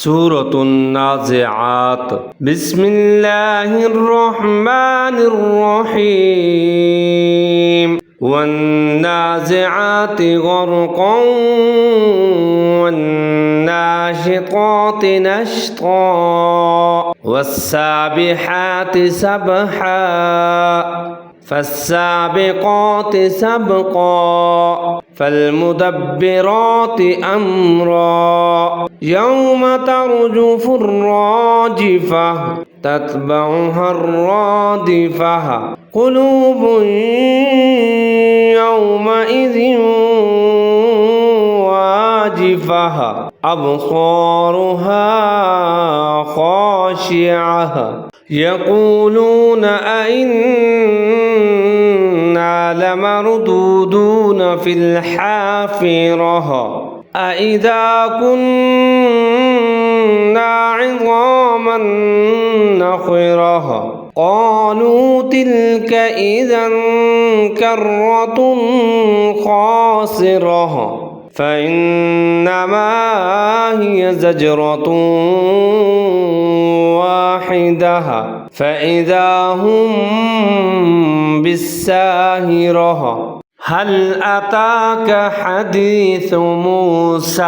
সূরাতুন নাজিআত। বিসমিল্লাহির রহমানির রহিম। ওয়ান নাজিআতি গরকান ওয়ান নাশিতাতি নাশতা ওয়াস সাবিহাতি সাবহা فالسابقات سبقا فالمدبرات أمرا يوم ترجف الراجفة تتبعها الرادفة قلوب يومئذ واجفة أبصارها خاشعة يقولون أئنا لمردودون في الحافرة أئذا كنا عظاما نخرة قالوا تلك إذا كرة خاسرة فإنما هي زجرة واحدة فإذا هم بالساهرة هل أتاك حديث موسى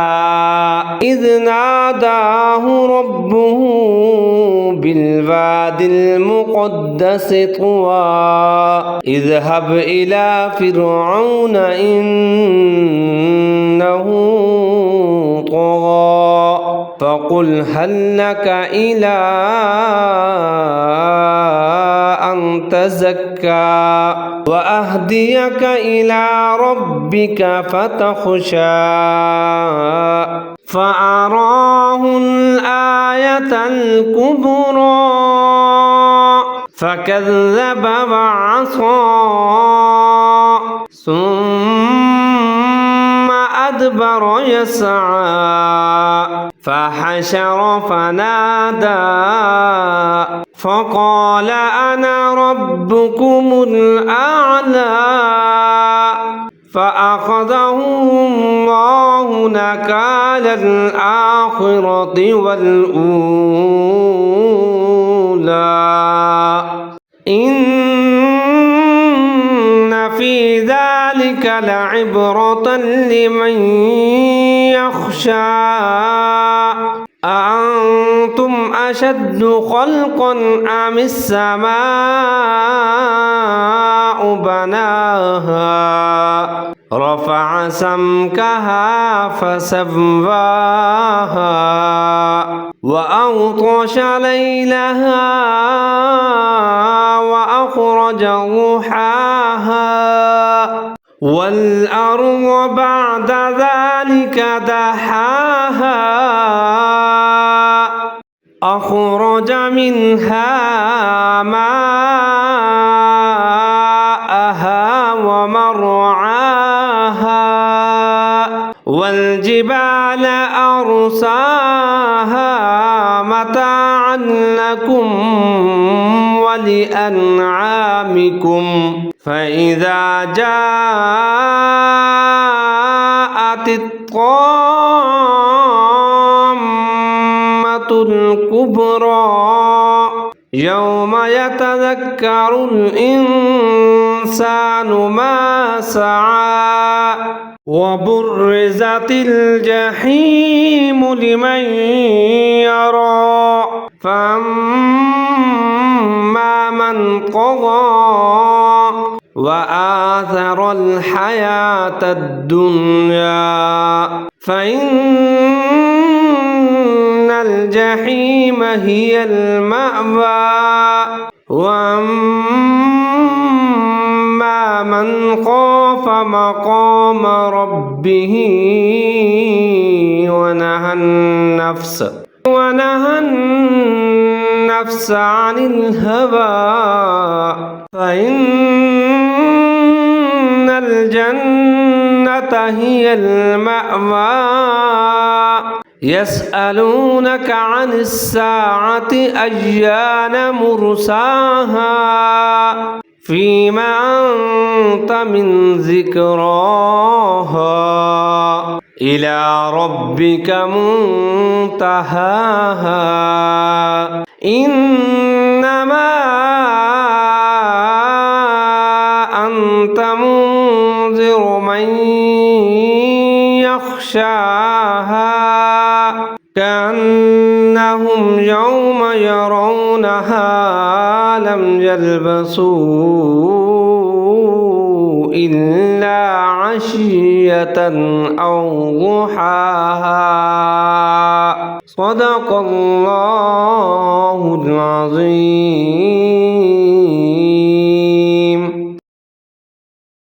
إذ ناداه ربه بالوادي المقدس طوى اذهب إلى فرعون إنه طغى فقل هل لك إلى أن تزكى وأهديك إلى ربك فتخشى فأراه الآية الكبرى فكذب وعصى ثم أدبر يسعى فحشر فنادى فقال أنا ربكم الأعلى فأخذه الله نكال الآخرة والأولى إن في ذلك لعبرة لمن يخشى أأنتم أشد خلقا أم السماء بناها رفع سمكها فسواها وأغطش ليلها وأخرج ضحاها والأرض بعد ذلك دحاها أخرج منها ماءها ومرعاها والجبال أرساها متاعا لكم ولأنعامكم فإذا جاءت الطامة الكبرى يوم يتذكر الإنسان ما سعى وبرزت الجحيم لمن يرى فأما من طغى وآثر الحياة الدنيا فإن الجحيم هي المأوى وأما من خاف مقام ربه ونهى النفس عن الهوى فإن الجنة هي المأوى يسألونك عن الساعة أيان مرساها فيما أنت من ذكراها إلى ربك منتهاها إنما أنت منذر من يخشاها كأنهم يوم يرونها لم يلبثوا إلا عشية أو ضحاها صدق الله العظيم.